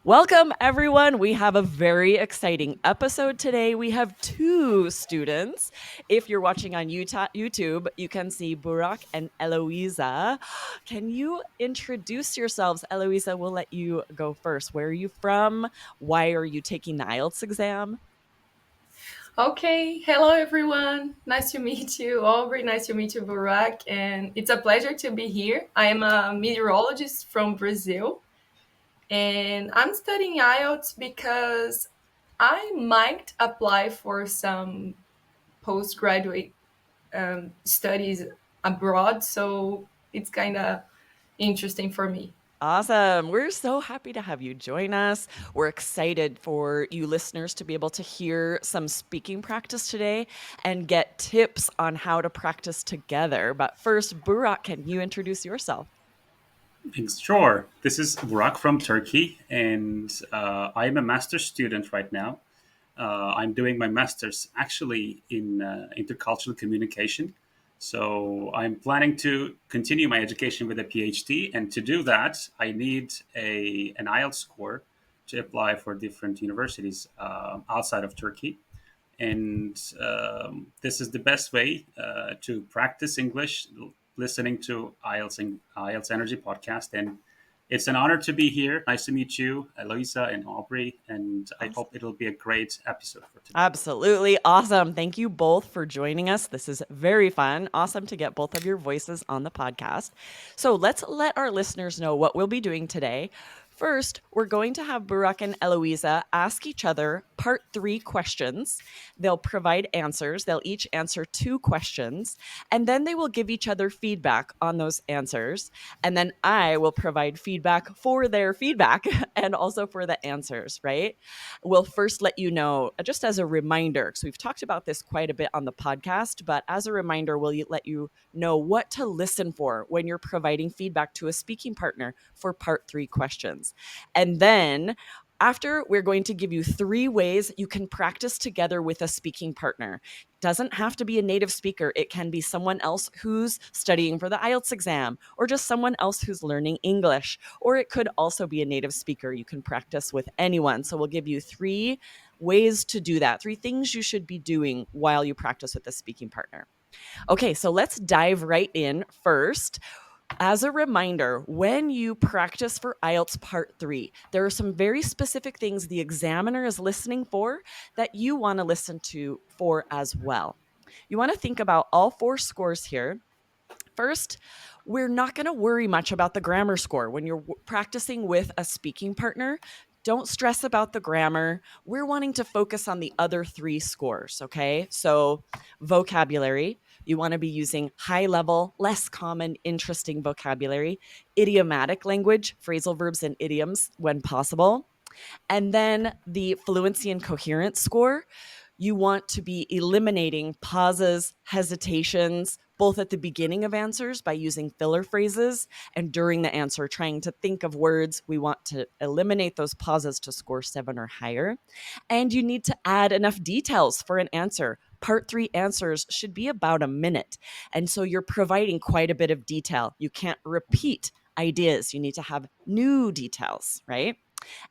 Welcome, everyone. We have a very exciting episode today. We have two students. If you're watching on YouTube, you can see Burak and Eloisa. Can you introduce yourselves? Eloisa, we'll let you go first. Where are you from? Why are you taking the IELTS exam? Okay, hello everyone. Nice to meet you, Aubrey. Nice to meet you, Burak. And it's a pleasure to be here. I am a meteorologist from Brazil, and I'm studying IELTS because I might apply for some postgraduate studies abroad. So it's kind of interesting for me. Awesome. We're so happy to have you join us. We're excited for you listeners to be able to hear some speaking practice today and get tips on how to practice together. But first, Burak, can you introduce yourself? Thanks. Sure. This is Burak from Turkey, and I'm a master's student right now. I'm doing my master's actually in intercultural communication. So I'm planning to continue my education with a PhD, and to do that, I need an IELTS score to apply for different universities outside of Turkey. And this is the best way to practice English, listening to IELTS Energy podcast. And it's an honor to be here. Nice to meet you, Eloisa and Aubrey. And I hope it'll be a great episode for today. Absolutely awesome. Thank you both for joining us. This is very fun. Awesome to get both of your voices on the podcast. So let's let our listeners know what we'll be doing today. First, we're going to have Burak and Eloisa ask each other part 3 questions. They'll provide answers. They'll each answer 2 questions, and then they will give each other feedback on those answers. And then I will provide feedback for their feedback and also for the answers, right? We'll first let you know, just as a reminder, because we've talked about this quite a bit on the podcast, but as a reminder, we'll let you know what to listen for when you're providing feedback to a speaking partner for part 3 questions. And then after, we're going to give you 3 ways you can practice together with a speaking partner. Doesn't have to be a native speaker. It can be someone else who's studying for the IELTS exam, or just someone else who's learning English, or it could also be a native speaker. You can practice with anyone. So we'll give you 3 ways to do that, 3 things you should be doing while you practice with a speaking partner. Okay, so let's dive right in first. As a reminder, when you practice for IELTS Part 3, there are some very specific things the examiner is listening for that you want to listen to for as well. You want to think about all 4 scores here. First, we're not going to worry much about the grammar score. When you're practicing with a speaking partner, don't stress about the grammar. We're wanting to focus on the other 3 scores, okay? So, vocabulary, you want to be using high level, less common, interesting vocabulary, idiomatic language, phrasal verbs and idioms when possible. And then the fluency and coherence score, you want to be eliminating pauses, hesitations, both at the beginning of answers by using filler phrases and during the answer, trying to think of words. We want to eliminate those pauses to score 7 or higher. And you need to add enough details for an answer. Part 3 answers should be about a minute. And so you're providing quite a bit of detail. You can't repeat ideas, you need to have new details, right?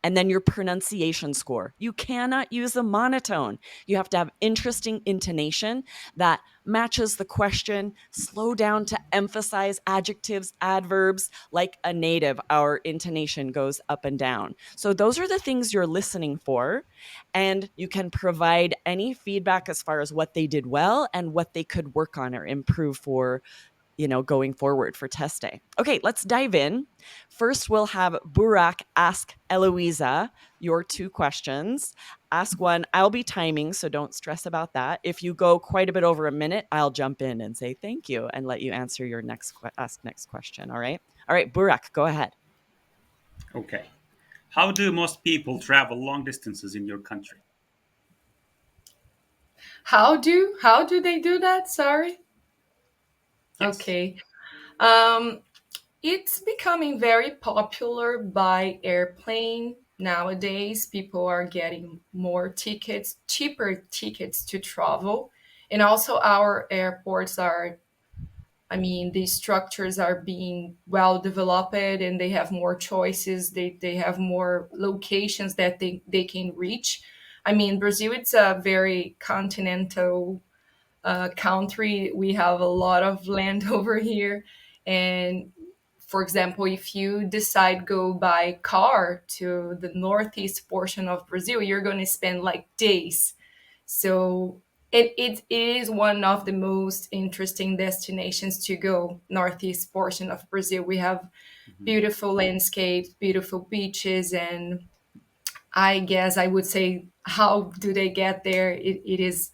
And then your pronunciation score. You cannot use a monotone. You have to have interesting intonation that matches the question, slow down to emphasize adjectives, adverbs. Like a native, our intonation goes up and down. So those are the things you're listening for. And you can provide any feedback as far as what they did well and what they could work on or improve for going forward for test day. Okay, let's dive in. First, we'll have Burak ask Eloisa your 2 questions. Ask one. I'll be timing, so don't stress about that. If you go quite a bit over a minute, I'll jump in and say thank you and let you answer your next question. All right. All right, Burak, go ahead. Okay. How do most people travel long distances in your country? How do they do that? Sorry. Yes. Okay. Um, It's becoming very popular by airplane nowadays. People are getting more tickets, cheaper tickets to travel. And also, our airports are I mean, these structures are being well developed and they have more choices. They have more locations that they can reach. I mean, Brazil, it's a very continental country. We have a lot of land over here. And for example, if you decide go by car to the northeast portion of Brazil, you're going to spend like days. So it is one of the most interesting destinations to go, northeast portion of Brazil. We have Mhm. beautiful landscapes, beautiful beaches, and I guess I would say, how do they get there? It is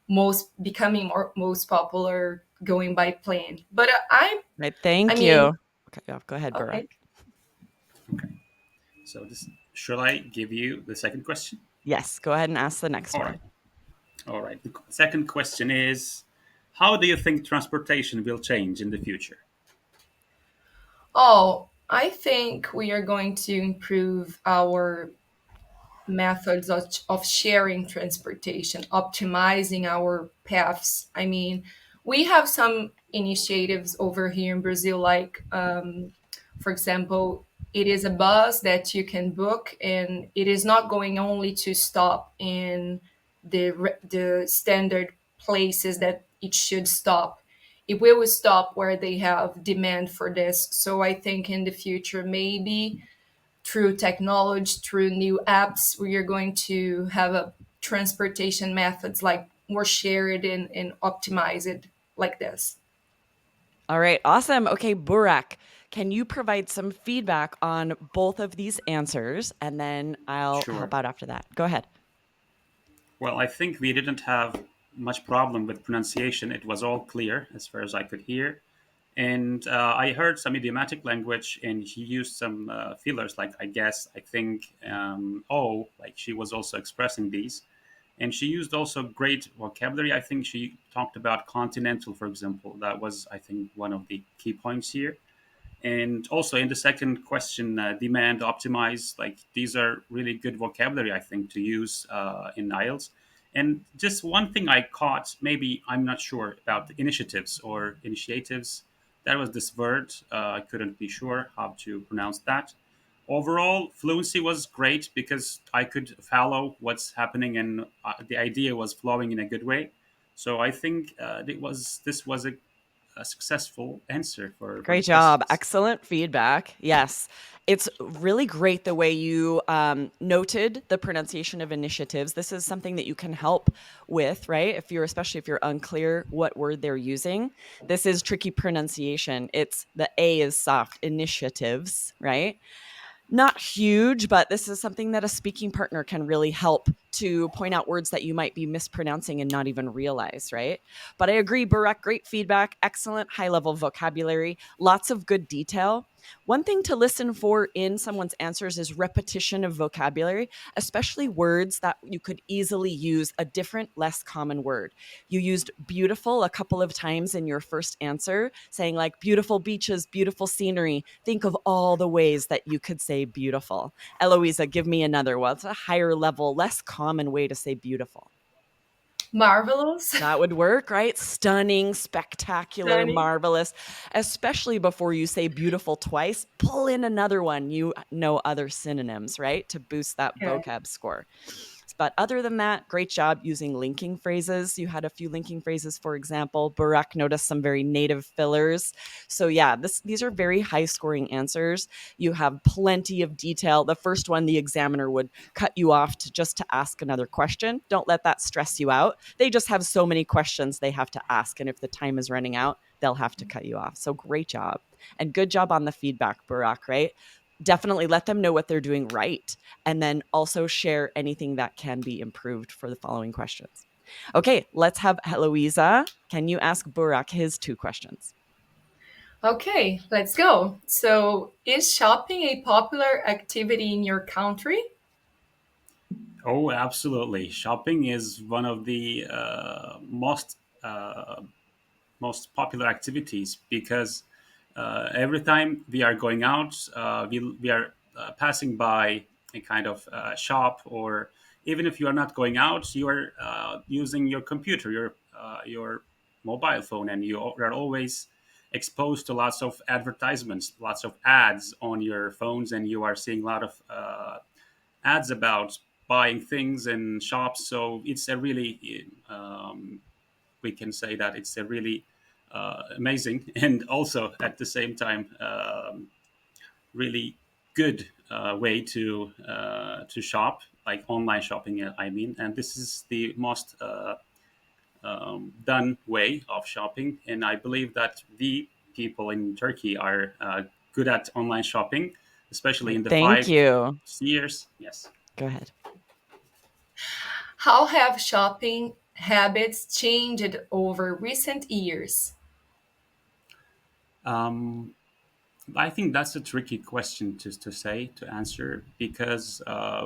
most becoming most popular going by plane. But Right. I Thank mean, you. Okay, yeah, go ahead, Burak. okay, Okay. So this shall I give you the second question? Yes, go ahead and ask the next All one. right. All right. The second question is, how do you think transportation will change in the future? oh, I think we are going to improve our methods of sharing transportation, optimizing our paths. I mean, we have some initiatives over here in Brazil, like, for example, it is a bus that you can book, and it is not going only to stop in the standard places that it should stop. It will stop where they have demand for this. So I think in the future, maybe through technology, through new apps, we are going to have a transportation methods like more shared and optimize it like this. All right, awesome. Okay, Burak, can you provide some feedback on both of these answers? And then I'll help Sure. out after that. Go ahead. Well, I think we didn't have much problem with pronunciation. It was all clear as far as I could hear. And I heard some idiomatic language, and she used some fillers like I guess, I think, oh, like she was also expressing these. And she used also great vocabulary. I think she talked about continental, for example. That was, I think, one of the key points here. And also in the second question, demand, optimize, like these are really good vocabulary, I think, to use in IELTS. And just one thing I caught, maybe I'm not sure about the initiatives or initiatives. That was this word. I couldn't be sure how to pronounce that. Overall, fluency was great because I could follow what's happening and the idea was flowing in a good way. So I think this was a successful answer for the Great job. questions. Excellent feedback. Yes. It's really great the way you noted the pronunciation of initiatives. This is something that you can help with, right? Especially if you're unclear what word they're using. This is tricky pronunciation. It's the A is soft, initiatives, right? Not huge, but this is something that a speaking partner can really help to point out words that you might be mispronouncing and not even realize, right? But I agree, Burek, great feedback, excellent high level vocabulary, lots of good detail. One thing to listen for in someone's answers is repetition of vocabulary, especially words that you could easily use a different, less common word. You used beautiful a couple of times in your first answer, saying like beautiful beaches, beautiful scenery. Think of all the ways that you could say beautiful. Eloisa, give me another one. It's a higher level, less common way to say beautiful. Marvelous, That would work, right? Stunning, spectacular, stunning. marvelous. Especially before you say beautiful twice, pull in another one. You know other synonyms, right? To boost that Yeah. vocab score. But other than that, great job using linking phrases. You had a few linking phrases, for example. Burak noticed some very native fillers. So, yeah, these are very high scoring answers. You have plenty of detail. The first one, the examiner would cut you off just to ask another question. Don't let that stress you out. They just have so many questions they have to ask. And if the time is running out, they'll have to cut you off. So, great job. And good job on the feedback, Burak, right? Definitely let them know what they're doing right, and then also share anything that can be improved for the following questions. Okay, let's have Heloisa. Can you ask Burak his two questions? Okay, let's go. So, is shopping a popular activity in your country? Oh, absolutely. Shopping is one of the uh, most popular activities because every time we are going out, we are passing by a kind of shop, or even if you are not going out, you are using your computer, your mobile phone, and you are always exposed to lots of advertisements, lots of ads on your phones, and you are seeing a lot of ads about buying things in shops. So it's a really, we can say that it's a really amazing and also at the same time really good way to shop, like online shopping. I mean, and this is the most done way of shopping, and I believe that the people in Turkey are good at online shopping, especially in the Thank 5 you. years. Yes. Go ahead. How have shopping habits changed over recent years? Um, I think that's a tricky question to say to answer because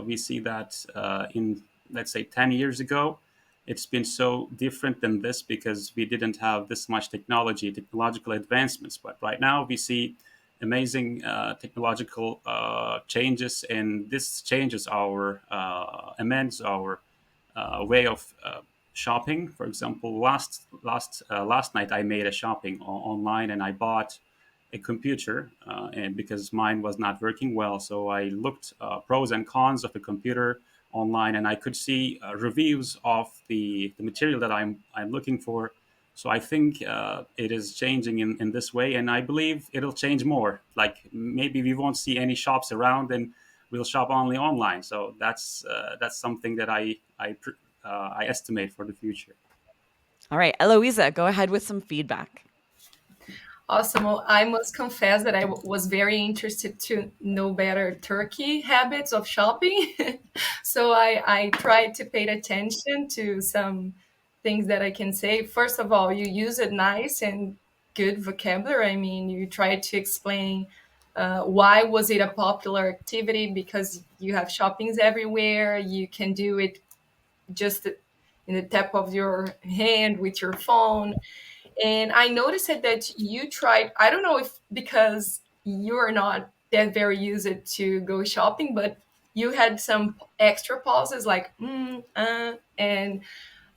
we see that in, let's say, 10 years ago, it's been so different than this because we didn't have this much technological advancements. But right now we see amazing technological changes, and this changes our amends our way of shopping. For example, last night I made a shopping online and I bought a computer, and because mine was not working well, so I looked pros and cons of the computer online, and I could see reviews of the material that I'm looking for. So I think it is changing in this way, and I believe it'll change more. Like maybe we won't see any shops around, and we'll shop only online. So that's something that I estimate for the future. All right, Eloisa, go ahead with some feedback. Awesome. Well, I must confess that was very interested to know better Turkey habits of shopping. So I tried to pay attention to some things that I can say. First of all, you use a nice and good vocabulary. I mean, you try to explain why was it a popular activity, because you have shoppings everywhere. You can do it just in the tap of your hand with your phone. And I noticed that you tried, I don't know if because you're not that very used to go shopping, but you had some extra pauses like, and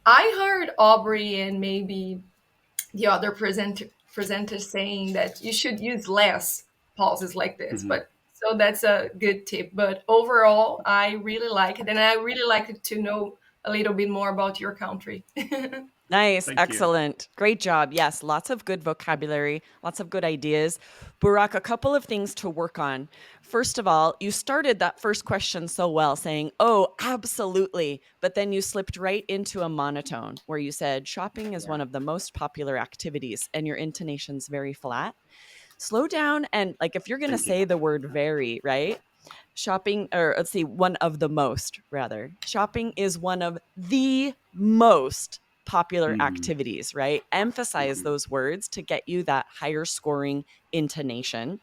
I heard Aubrey and maybe the other presenters saying that you should use less pauses like this. Mhm. But so that's a good tip. But overall, I really like it. And I really like to know a little bit more about your country. Nice, Thank you. excellent. Great job. Yes, lots of good vocabulary, lots of good ideas. Burak, a couple of things to work on. First of all, you started that first question so well saying, "Oh, absolutely." But then you slipped right into a monotone where you said shopping is Yeah. one of the most popular activities and your intonation's very flat. Slow down and like if you're going to Thank you. say the word very, right? Shopping, or let's see, one of the most, rather. Shopping is one of the most popular Mhm. activities, right? Emphasize Mhm. those words to get you that higher scoring intonation.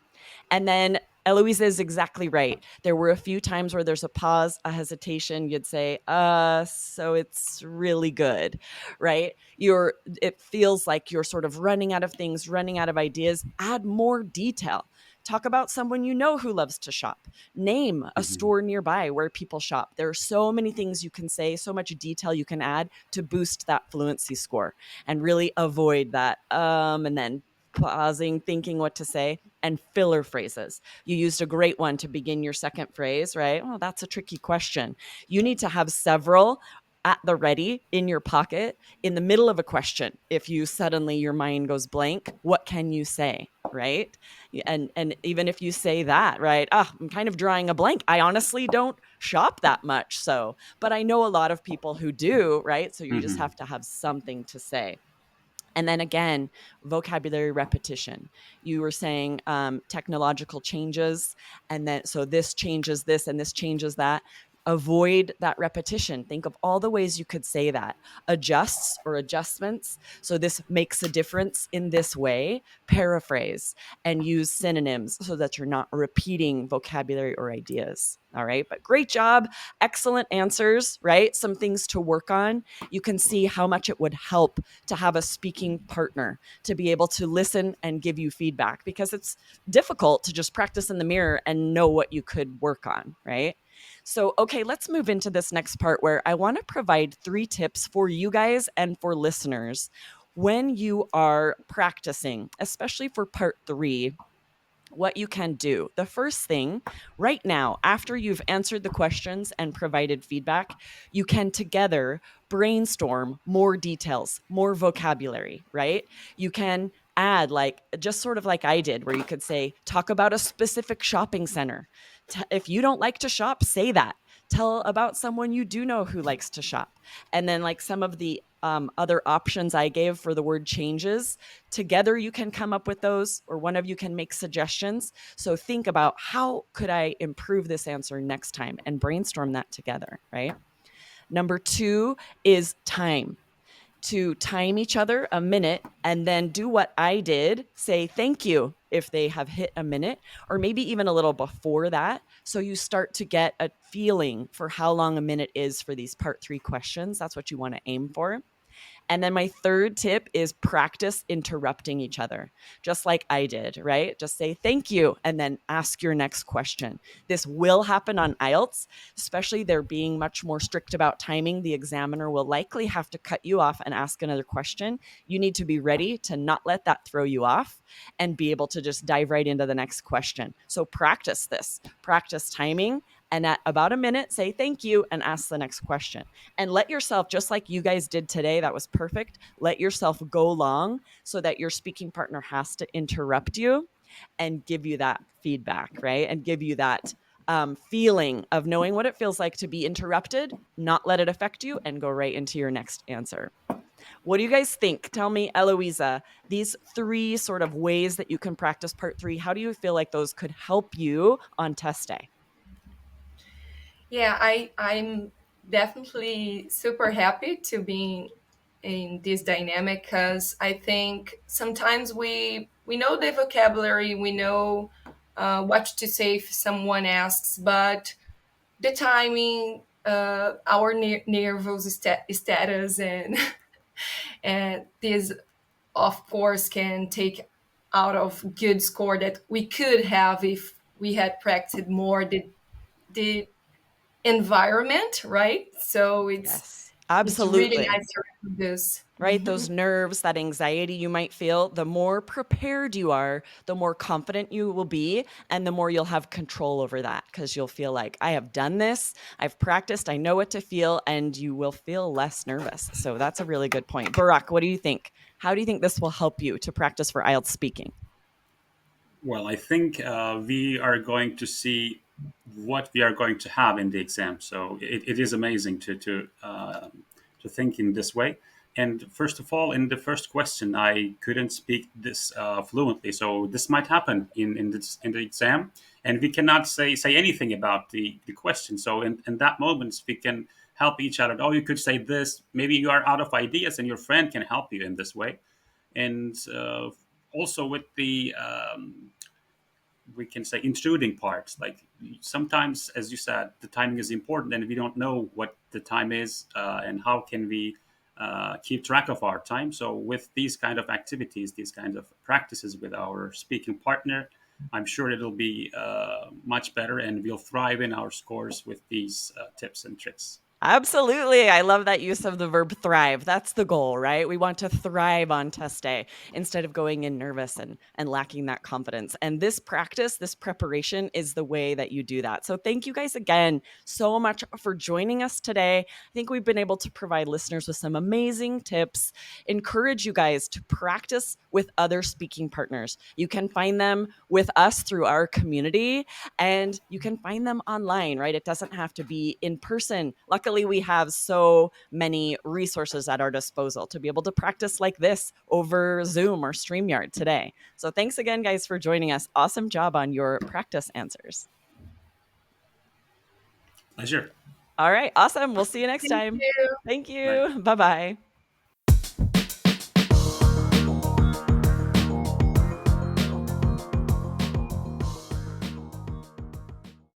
And then Eloise is exactly right. There were a few times where there's a pause, a hesitation. You'd say, so it's really good, right? It feels like you're sort of running out of things, running out of ideas. Add more detail. Talk about someone you know who loves to shop. Name a Mhm. store nearby where people shop. There are so many things you can say, so much detail you can add to boost that fluency score and really avoid that and then pausing, thinking what to say, and filler phrases. You used a great one to begin your second phrase, right? Oh, that's a tricky question. You need to have several at the ready in your pocket in the middle of a question. If you suddenly your mind goes blank, what can you say? Right. And even if you say that, right? I'm kind of drawing a blank. I honestly don't shop that much. So, but I know a lot of people who do, right? So you just Mhm. have to have something to say. And then again, vocabulary repetition. You were saying technological changes, and then so this changes this and this changes that. Avoid that repetition. Think of all the ways you could say that. Adjusts or adjustments. So this makes a difference in this way. Paraphrase and use synonyms so that you're not repeating vocabulary or ideas. All right. But great job. Excellent answers, right? Some things to work on. You can see how much it would help to have a speaking partner to be able to listen and give you feedback because it's difficult to just practice in the mirror and know what you could work on, right? So, okay, let's move into this next part where I want to provide 3 tips for you guys and for listeners when you are practicing, especially for part 3, what you can do. The first thing right now, after you've answered the questions and provided feedback, you can together brainstorm more details, more vocabulary, right? You can add, like, just sort of like I did, where you could say, talk about a specific shopping center. If you don't like to shop, say that. Tell about someone you do know who likes to shop. And then, like, some of the other options I gave for the word changes, together you can come up with those, or one of you can make suggestions. So think about, how could I improve this answer next time, and brainstorm that together, right? Number 2 is time. To time each other a minute, and then do what I did, say thank you if they have hit a minute, or maybe even a little before that. So you start to get a feeling for how long a minute is for these part 3 questions. That's what you want to aim for. And then my third tip is practice interrupting each other, just like I did, right? Just say thank you and then ask your next question. This will happen on IELTS, especially they're being much more strict about timing. The examiner will likely have to cut you off and ask another question. You need to be ready to not let that throw you off and be able to just dive right into the next question. So practice this, practice timing, and at about a minute, say thank you and ask the next question. And let yourself, just like you guys did today, that was perfect. Let yourself go long so that your speaking partner has to interrupt you and give you that feedback, right? And give you that feeling of knowing what it feels like to be interrupted, not let it affect you, and go right into your next answer. What do you guys think? Tell me, Eloisa, these 3 sort of ways that you can practice part 3, how do you feel like those could help you on test day? Yeah, I'm definitely super happy to be in this dynamic, because I think sometimes we know the vocabulary, we know what to say if someone asks, but the timing, our nervous status, and and this of course can take out of good score that we could have if we had practiced more the environment, right? So Yes, it's really absolutely. nice to do this. Right? Those nerves, that anxiety you might feel, the more prepared you are, the more confident you will be, and the more you'll have control over that, because you'll feel like, I have done this, I've practiced, I know what to feel, and you will feel less nervous. So that's a really good point. Burak, what do you think? How do you think this will help you to practice for IELTS speaking? Well, I think we are going to see what we are going to have in the exam. So it is amazing to think in this way. And first of all, in the first question, I couldn't speak this fluently, so this might happen in the exam, and we cannot say anything about the question. So in that moment, we can help each other. Oh, you could say this. Maybe you are out of ideas, and your friend can help you in this way. And also with the we can say intruding parts, like sometimes, as you said, the timing is important and we don't know what the time is, and how can we keep track of our time. So with these kind of activities, these kinds of practices with our speaking partner, I'm sure it'll be much better, and we'll thrive in our scores with these tips and tricks. Absolutely. I love that use of the verb thrive. That's the goal, right? We want to thrive on test day instead of going in nervous and lacking that confidence. And this practice, this preparation is the way that you do that. So thank you guys again so much for joining us today. I think we've been able to provide listeners with some amazing tips, encourage you guys to practice with other speaking partners. You can find them with us through our community, and you can find them online, right? It doesn't have to be in person. Luckily, we have so many resources at our disposal to be able to practice like this over Zoom or StreamYard today. So thanks again, guys, for joining us. Awesome job on your practice answers. Pleasure. All right, awesome. We'll see you next Thank time. you. Thank Bye. you. Bye bye.